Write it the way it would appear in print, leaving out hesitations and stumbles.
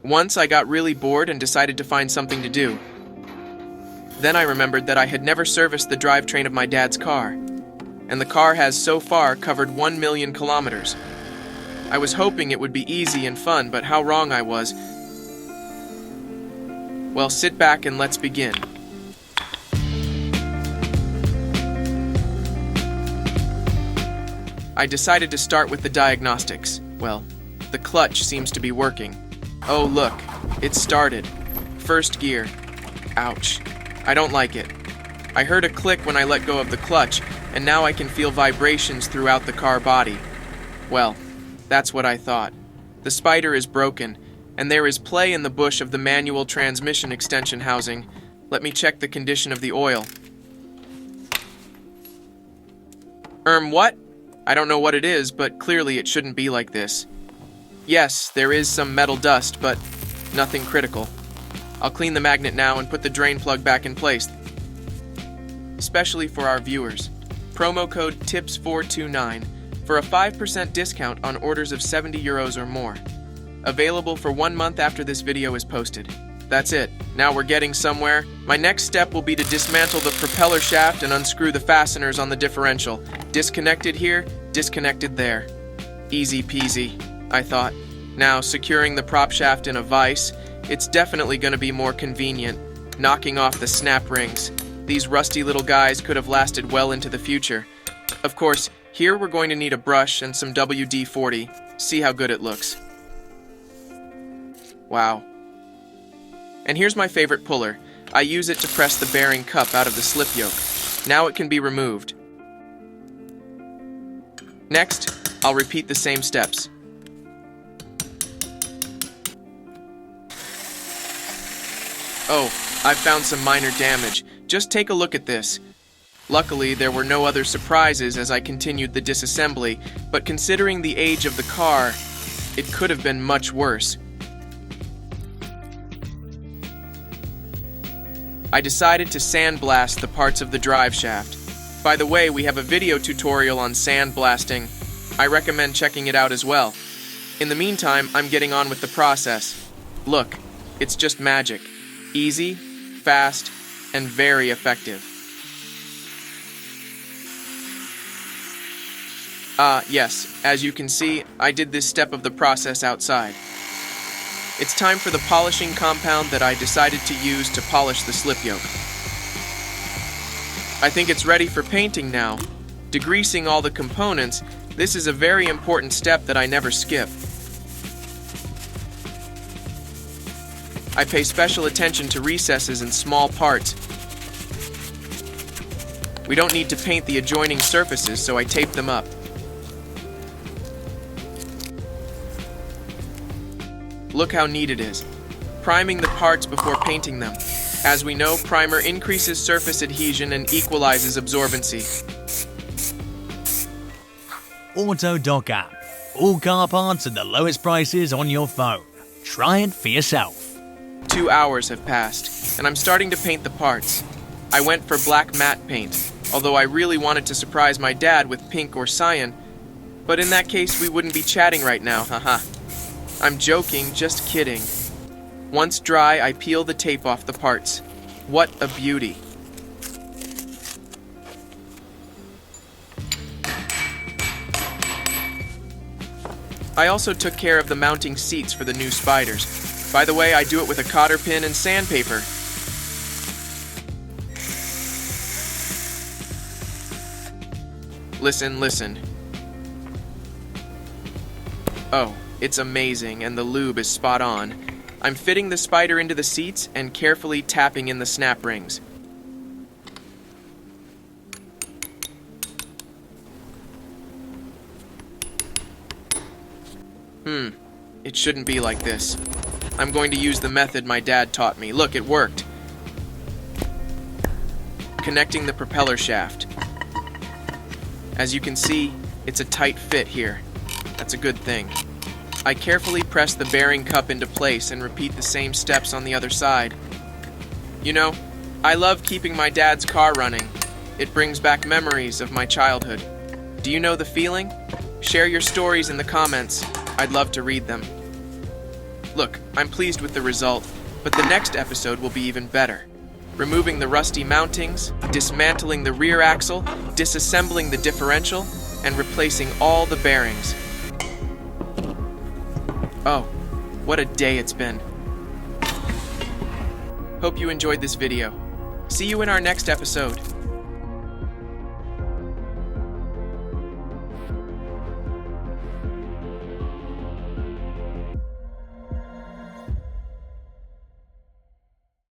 Once I got really bored and decided to find something to do. Then I remembered that I had never serviced the drivetrain of my dad's car, and the car has so far covered 1 million kilometers. I was hoping it would be easy and fun, but how wrong I was. Well, sit back and let's begin. I decided to start with the diagnostics. Well, the clutch seems to be working. Oh look, it started. First gear. Ouch. I don't like it. I heard a click when I let go of the clutch, and now I can feel vibrations throughout the car body. Well, that's what I thought. The spider is broken, and there is play in the bush of the manual transmission extension housing. Let me check the condition of the oil. What? I don't know what it is, but clearly it shouldn't be like this. Yes, there is some metal dust, but nothing critical. I'll clean the magnet now and put the drain plug back in place. Especially for our viewers. Promo code TIPS429 for a 5% discount on orders of €70 or more. Available for 1 month after this video is posted. That's it. Now we're getting somewhere. My next step will be to dismantle the propeller shaft and unscrew the fasteners on the differential. Disconnected here, disconnected there. Easy peasy, I thought. Now, securing the prop shaft in a vise, it's definitely going to be more convenient. Knocking off the snap rings. These rusty little guys could have lasted well into the future. Of course, here we're going to need a brush and some WD-40. See how good it looks. Wow. And here's my favorite puller. I use it to press the bearing cup out of the slip yoke. Now it can be removed. Next, I'll repeat the same steps. Oh, I've found some minor damage. Just take a look at this. Luckily, there were no other surprises as I continued the disassembly, but considering the age of the car, it could have been much worse. I decided to sandblast the parts of the drive shaft. By the way, we have a video tutorial on sandblasting. I recommend checking it out as well. In the meantime, I'm getting on with the process. Look, it's just magic. Easy, fast, and very effective. Yes, as you can see, I did this step of the process outside. It's time for the polishing compound that I decided to use to polish the slip yoke. I think it's ready for painting now. Degreasing all the components, this is a very important step that I never skip. I pay special attention to recesses and small parts. We don't need to paint the adjoining surfaces, so I tape them up. Look how neat it is. Priming the parts before painting them. As we know, primer increases surface adhesion and equalizes absorbency. Autodoc app. All car parts at the lowest prices on your phone. Try it for yourself. 2 hours have passed, and I'm starting to paint the parts. I went for black matte paint, although I really wanted to surprise my dad with pink or cyan, but in that case we wouldn't be chatting right now, haha. I'm joking, just kidding. Once dry, I peel the tape off the parts. What a beauty. I also took care of the mounting seats for the new spiders. By the way, I do it with a cotter pin and sandpaper. Listen. Oh, it's amazing, and the lube is spot on. I'm fitting the spider into the seats and carefully tapping in the snap rings. It shouldn't be like this. I'm going to use the method my dad taught me. Look, it worked. Connecting the propeller shaft. As you can see, it's a tight fit here. That's a good thing. I carefully press the bearing cup into place and repeat the same steps on the other side. You know, I love keeping my dad's car running. It brings back memories of my childhood. Do you know the feeling? Share your stories in the comments. I'd love to read them. Look, I'm pleased with the result, but the next episode will be even better. Removing the rusty mountings, dismantling the rear axle, disassembling the differential, and replacing all the bearings. Oh, what a day it's been. Hope you enjoyed this video. See you in our next episode.